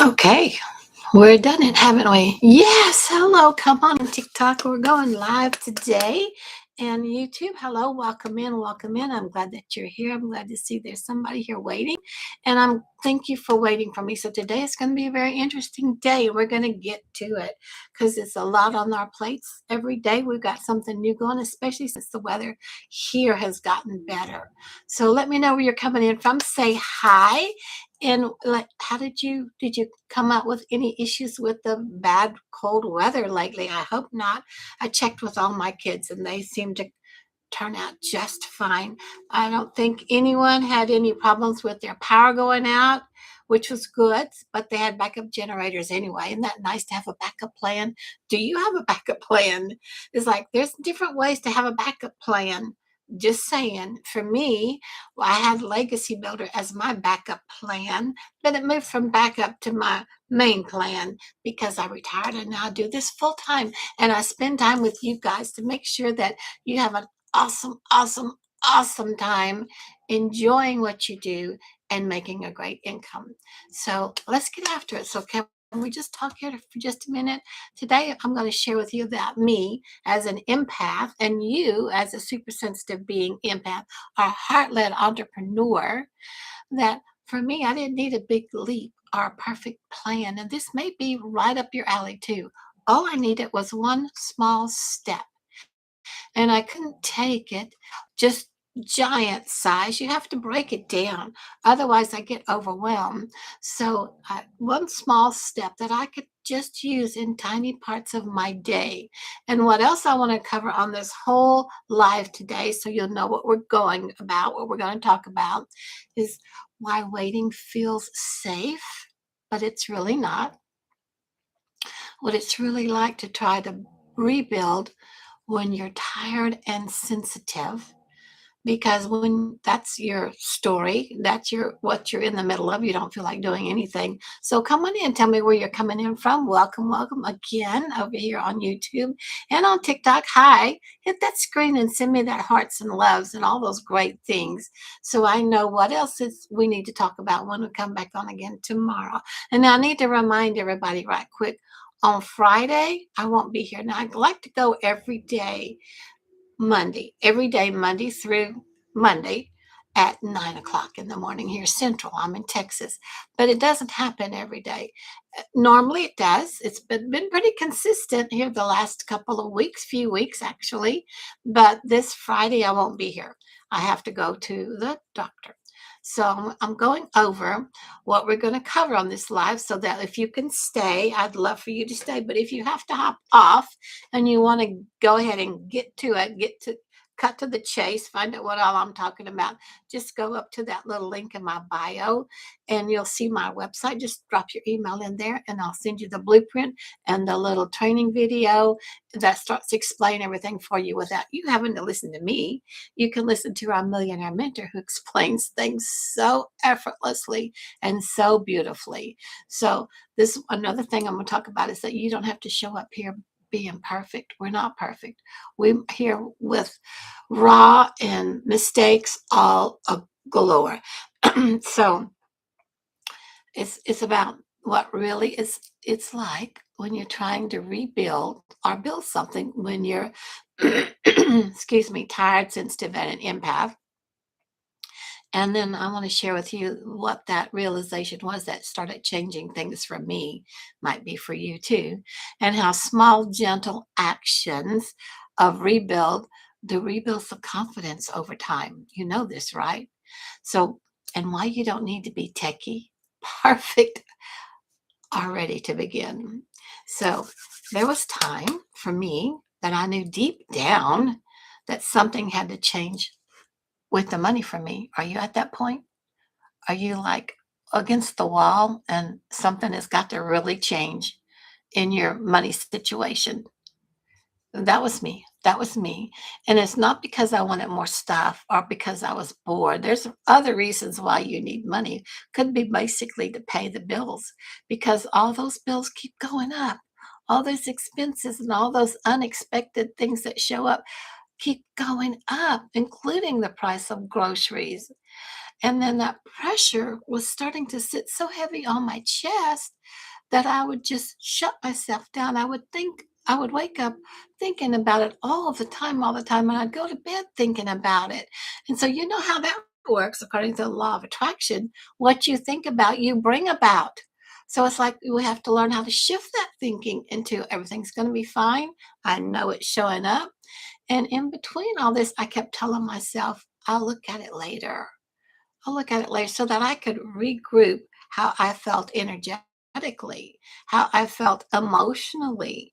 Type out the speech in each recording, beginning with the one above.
Okay, we're done it, haven't we? Yes, hello, come on TikTok. We're going live today. And YouTube, hello, welcome in, welcome in. I'm glad that you're here. I'm glad to see there's somebody here waiting. And I'm thank you for waiting for me. So today is going to be a very interesting day. We're going to get to it because it's a lot on our plates. Every day we've got something new going, especially since the weather here has gotten better. So let me know where you're coming in from. Say hi. And like, how did you come up with any issues with the bad cold weather lately? I hope not. I checked with all my kids and they seem to turn out just fine. I don't think anyone had any problems with their power going out, which was good, but they had backup generators anyway. Isn't that nice to have a backup plan? Do you have a backup plan? It's like there's different ways to have a backup plan. Just saying. For me, well, I had Legacy Builder as my backup plan, but it moved from backup to my main plan because I retired and now I do this full time. And I spend time with you guys to make sure that you have an awesome, awesome, awesome time enjoying what you do and making a great income. So let's get after it. So can we just talk here for just a minute? Today, I'm going to share with you that me as an empath and you as a super sensitive being empath, a heart-led entrepreneur, that for me, I didn't need a big leap or a perfect plan. And this may be right up your alley too. All I needed was one small step and I couldn't take it just giant size. You have to break it down. Otherwise, I get overwhelmed. So, one small step that I could just use in tiny parts of my day. And what else I want to cover on this whole live today, so you'll know what we're going about, what we're going to talk about, is why waiting feels safe, but it's really not. What it's really like to try to rebuild when you're tired and sensitive, because when that's your story, that's your what you're in the middle of, you don't feel like doing anything. So come on in, tell me where you're coming in from. Welcome, welcome again over here on YouTube and on TikTok. Hi, hit that screen and send me that hearts and loves and all those great things, so I know what else is we need to talk about when we come back on again tomorrow. And I need to remind everybody right quick, on Friday I won't be here. Now I'd like to go every day, Monday through Monday at 9 o'clock in the morning here Central. I'm in Texas, but it doesn't happen every day. Normally it does. It's been pretty consistent here the last couple of weeks, few weeks actually. But this Friday I won't be here. I have to go to the doctor. So I'm going over what we're going to cover on this live so that if you can stay, I'd love for you to stay. But if you have to hop off and you want to go ahead and get to it, cut to the chase, find out what all I'm talking about, just go up to that little link in my bio and you'll see my website. Just drop your email in there and I'll send you the blueprint and the little training video that starts to explain everything for you without you having to listen to me. You can listen to our millionaire mentor who explains things so effortlessly and so beautifully. So this another thing I'm going to talk about is that you don't have to show up here being perfect. We're not perfect. We're here with raw and mistakes all galore. So it's about what really is it's like when you're trying to rebuild or build something when you're excuse me, tired, sensitive, and an empath. And then I want to share with you what that realization was that started changing things for me, might be for you too, and how small, gentle actions of the rebuilds of confidence over time. You know this, right? So, and why you don't need to be techie, perfect, are ready to begin. So, there was time for me that I knew deep down that something had to change with the money for me. Are you at that point? Are you like against the wall and something has got to really change in your money situation? That was me. That was me. And it's not because I wanted more stuff or because I was bored. There's other reasons why you need money. Could be basically to pay the bills because all those bills keep going up. All those expenses and all those unexpected things that show up keep going up, including the price of groceries. And then that pressure was starting to sit so heavy on my chest that I would just shut myself down. I would wake up thinking about it all the time, and I'd go to bed thinking about it. And so, you know how that works according to the law of attraction. What you think about, you bring about. So it's like we have to learn how to shift that thinking into everything's going to be fine. I know it's showing up. And in between all this, I kept telling myself, I'll look at it later. I'll look at it later so that I could regroup how I felt energetically, how I felt emotionally.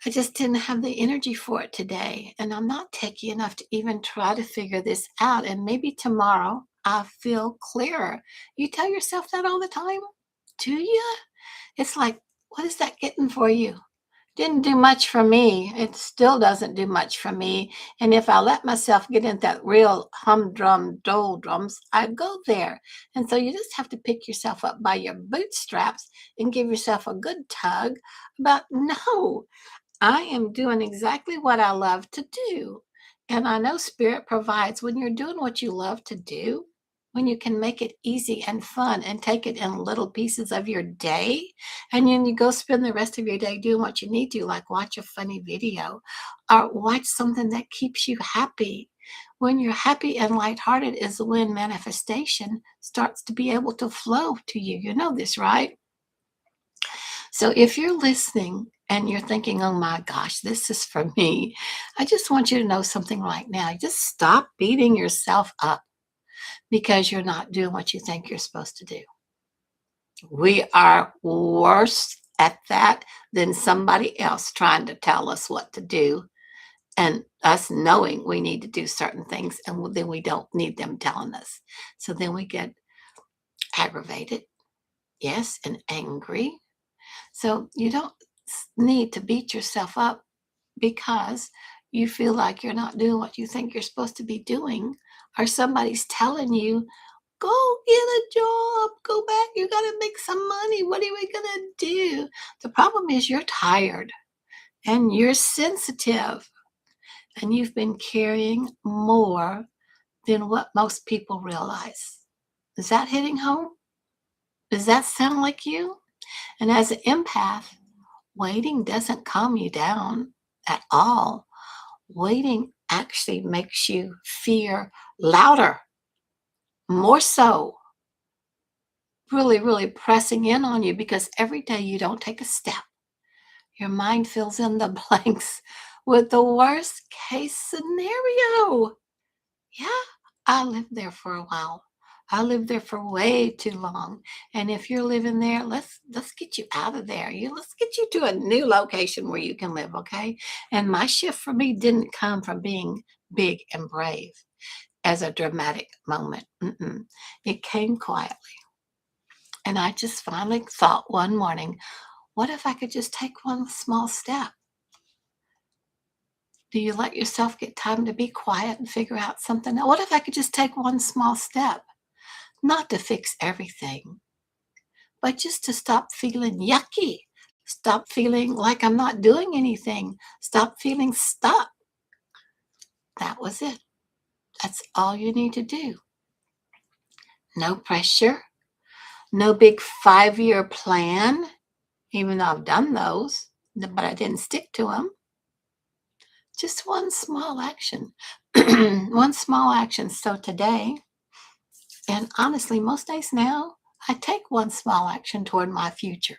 I just didn't have the energy for it today. And I'm not techy enough to even try to figure this out. And maybe tomorrow I'll feel clearer. You tell yourself that all the time? Do you? It's like, what is that getting for you? Didn't do much for me. It still doesn't do much for me. And if I let myself get into that real humdrum doldrums, I'd go there. And so you just have to pick yourself up by your bootstraps and give yourself a good tug about no, I am doing exactly what I love to do. And I know Spirit provides when you're doing what you love to do, when you can make it easy and fun and take it in little pieces of your day. And then you go spend the rest of your day doing what you need to, like watch a funny video or watch something that keeps you happy. When you're happy and lighthearted is when manifestation starts to be able to flow to you. You know this, right? So if you're listening and you're thinking, oh my gosh, this is for me, I just want you to know something right now. Just stop beating yourself up because you're not doing what you think you're supposed to do. We are worse at that than somebody else trying to tell us what to do and us knowing we need to do certain things and then we don't need them telling us. So then we get aggravated, yes, and angry. So you don't need to beat yourself up because you feel like you're not doing what you think you're supposed to be doing, or somebody's telling you, go get a job, go back, you got to make some money. What are we going to do? The problem is you're tired and you're sensitive and you've been carrying more than what most people realize. Is that hitting home? Does that sound like you? And as an empath, waiting doesn't calm you down at all. Waiting actually makes you fear louder, more so, really, really pressing in on you because every day you don't take a step. Your mind fills in the blanks with the worst case scenario. Yeah, I lived there for a while. I lived there for way too long. And if you're living there, let's get you out of there. Let's get you to a new location where you can live, okay? And my shift for me didn't come from being big and brave as a dramatic moment. Mm-mm. It came quietly. And I just finally thought one morning, what if I could just take one small step? Do you let yourself get time to be quiet and figure out something? What if I could just take one small step? Not to fix everything, but just to stop feeling yucky, stop feeling like I'm not doing anything, stop feeling stuck. That was it. That's all you need to do. No pressure, no big 5-year plan, even though I've done those, but I didn't stick to them. Just one small action. One small action. So today, and honestly, most days now, I take one small action toward my future.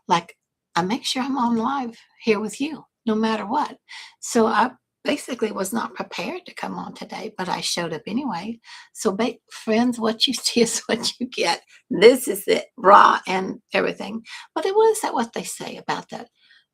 Like I make sure I'm on live here with you, no matter what. So I basically was not prepared to come on today, but I showed up anyway. So, friends, what you see is what you get. This is it, raw and everything. But it was that what they say about that?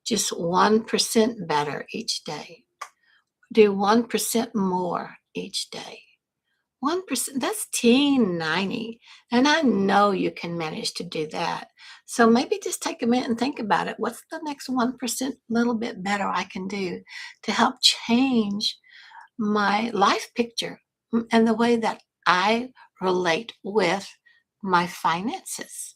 Just 1% better each day. Do 1% more each day. 1%, that's T90. And I know you can manage to do that. So maybe just take a minute and think about it. What's the next 1% little bit better I can do to help change my life picture and the way that I relate with my finances?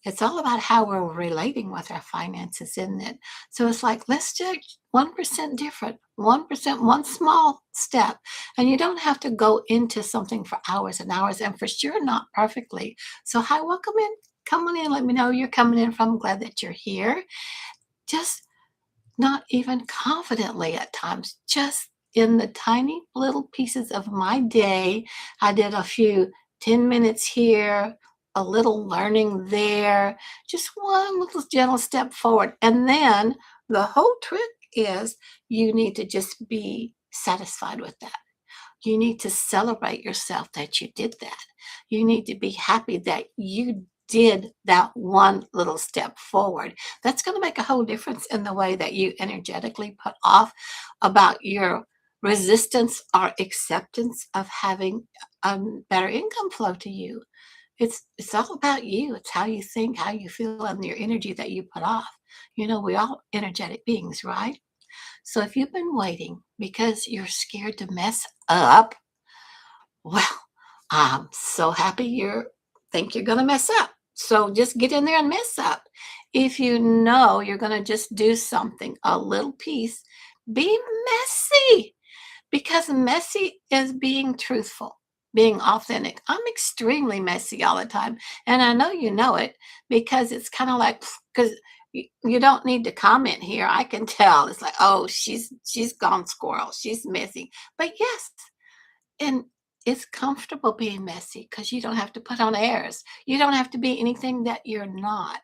It's all about how we're relating with our finances, isn't it? So it's like, let's just 1% different, 1%, one small step. And you don't have to go into something for hours and hours, and for sure not perfectly. So, hi, welcome in. Come on in. Let me know you're coming in from. I'm glad that you're here. Just not even confidently at times, just in the tiny little pieces of my day. I did a few 10 minutes here, a little learning there, just one little gentle step forward. And then the whole trick is you need to just be satisfied with that. You need to celebrate yourself that you did that. You need to be happy that you did that one little step forward. That's going to make a whole difference in the way that you energetically put off about your resistance or acceptance of having a better income flow to you. It's all about you. It's how you think, how you feel, and your energy that you put off. We're all energetic beings, right? So if you've been waiting because you're scared to mess up, well, I'm so happy you think you're going to mess up. So just get in there and mess up. If you know you're going to just do something, a little piece, be messy, because messy is being truthful, being authentic. I'm extremely messy all the time. And I know you know it, because it's kind of like, because you don't need to comment here. I can tell. It's like, oh, she's gone squirrel. She's messy. But yes, and it's comfortable being messy because you don't have to put on airs. You don't have to be anything that you're not.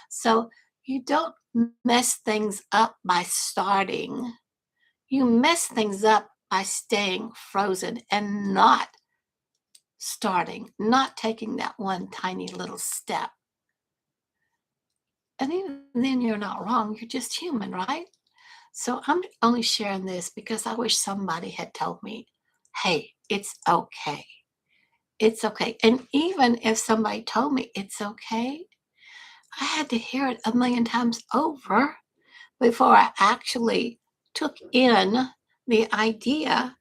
So you don't mess things up by starting. You mess things up by staying frozen and not starting, not taking that one tiny little step. And even then, you're not wrong. You're just human, right? So I'm only sharing this because I wish somebody had told me, hey, it's okay. It's okay. And even if somebody told me it's okay, I had to hear it a million times over before I actually took in the idea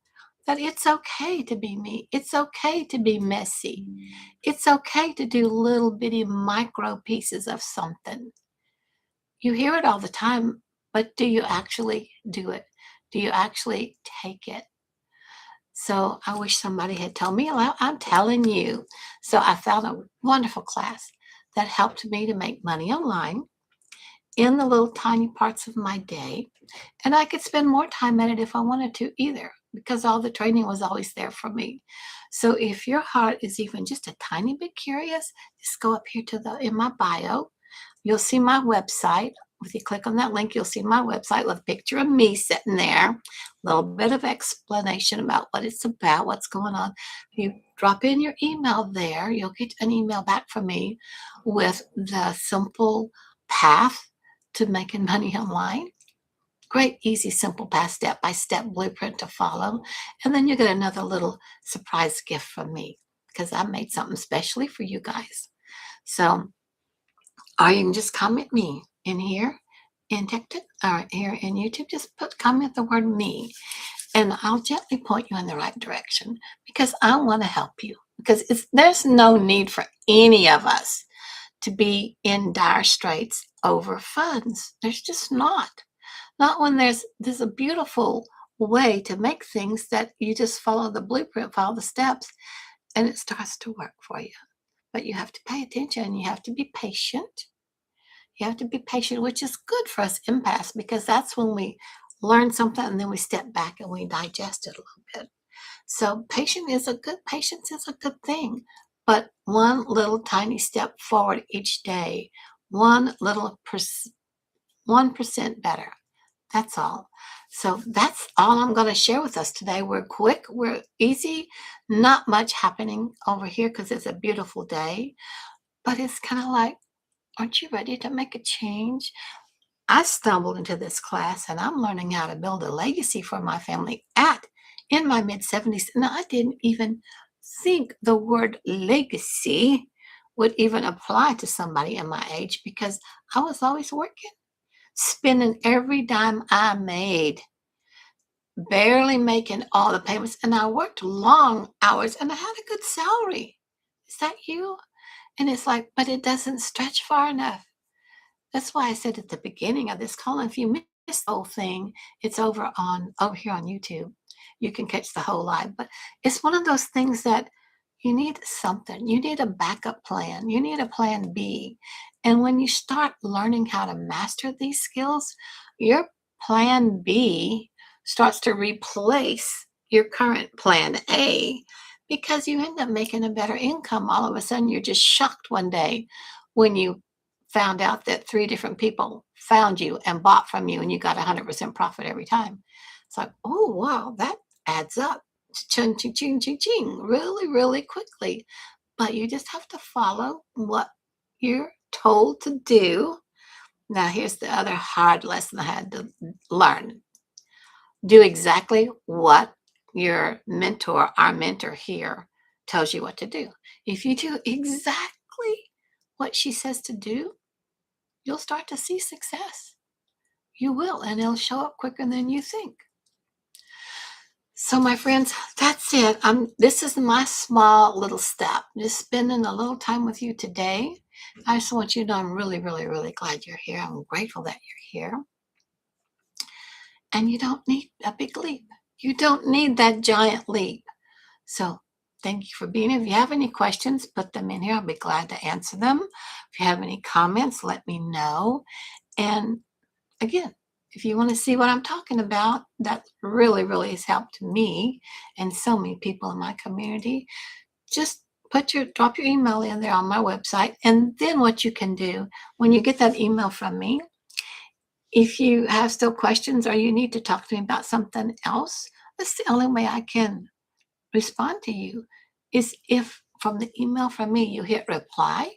that it's okay to be me. It's okay to be messy. It's okay to do little bitty micro pieces of something. You hear it all the time, but do you actually do it? Do you actually take it? So I wish somebody had told me. Well, I'm telling you. So I found a wonderful class that helped me to make money online in the little tiny parts of my day. And I could spend more time at it if I wanted to either, because all the training was always there for me. So if your heart is even just a tiny bit curious, just go up here to the in my bio. You'll see my website. If you click on that link, you'll see my website with a picture of me sitting there, a little bit of explanation about what it's about, what's going on. You drop in your email there, you'll get an email back from me with the simple path to making money online. Great, easy, simple path, step-by-step blueprint to follow. And then you get another little surprise gift from me because I made something specially for you guys. So, or you can just comment me in here in TikTok or here in YouTube. Just comment the word me, and I'll gently point you in the right direction because I want to help you. Because there's no need for any of us to be in dire straits over funds. There's just not. Not when there's a beautiful way to make things that you just follow the blueprint, follow the steps, and it starts to work for you. But you have to pay attention. You have to be patient. You have to be patient, which is good for us empaths because that's when we learn something and then we step back and we digest it a little bit. So patience is a good thing. But one little tiny step forward each day, one little 1% better. That's all. So that's all I'm going to share with us today. We're quick, we're easy, not much happening over here because it's a beautiful day. But it's kind of like, aren't you ready to make a change? I stumbled into this class and I'm learning how to build a legacy for my family in my mid 70s. And I didn't even think the word legacy would even apply to somebody in my age because I was always working, spending every dime I made, barely making all the payments. And I worked long hours and I had a good salary. Is that you? And it's like, but it doesn't stretch far enough. That's why I said at the beginning of this call, if you missed the whole thing, it's over here on YouTube. You can catch the whole live. But it's one of those things that you need something. You need a backup plan. You need a plan B. And when you start learning how to master these skills, your plan B starts to replace your current plan A because you end up making a better income. All of a sudden, you're just shocked one day when you found out that 3 different people found you and bought from you and you got 100% profit every time. It's like, oh, wow, that adds up. Ching, ching, ching, ching, ching, really, really quickly. But you just have to follow what you're told to do. Now, here's the other hard lesson I had to learn. Do exactly what your mentor, our mentor here, tells you what to do. If you do exactly what she says to do, you'll start to see success. You will, and it'll show up quicker than you think. So, my friends, that's it. This is my small little step. Just spending a little time with you today. I just want you to know I'm really, really, really glad you're here. I'm grateful that you're here. And you don't need a big leap. You don't need that giant leap. So, thank you for being here. If you have any questions, put them in here. I'll be glad to answer them. If you have any comments, let me know. And again, if you want to see what I'm talking about, that really, really has helped me and so many people in my community. Just drop your email in there on my website. And then what you can do when you get that email from me, if you have still questions or you need to talk to me about something else, that's the only way I can respond to you is if from the email from me you hit reply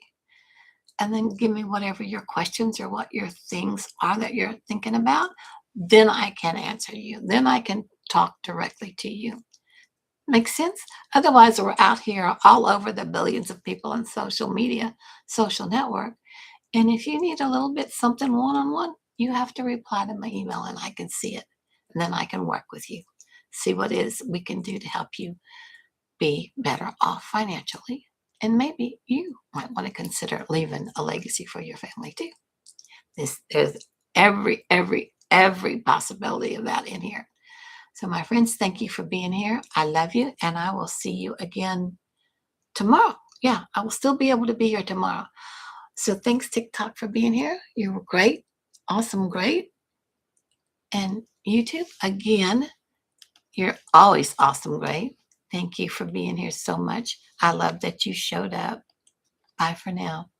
and then give me whatever your questions or what your things are that you're thinking about, then I can answer you. Then I can talk directly to you. Make sense? Otherwise, we're out here all over the billions of people on social media, social network. And if you need a little bit something one-on-one, you have to reply to my email and I can see it. And then I can work with you, see what it is we can do to help you be better off financially. And maybe you might want to consider leaving a legacy for your family too. There's every possibility of that in here. So my friends, thank you for being here. I love you, and I will see you again tomorrow. Yeah, I will still be able to be here tomorrow. So thanks, TikTok, for being here. You were great. Awesome, great. And YouTube, again, you're always awesome, great. Thank you for being here so much. I love that you showed up. Bye for now.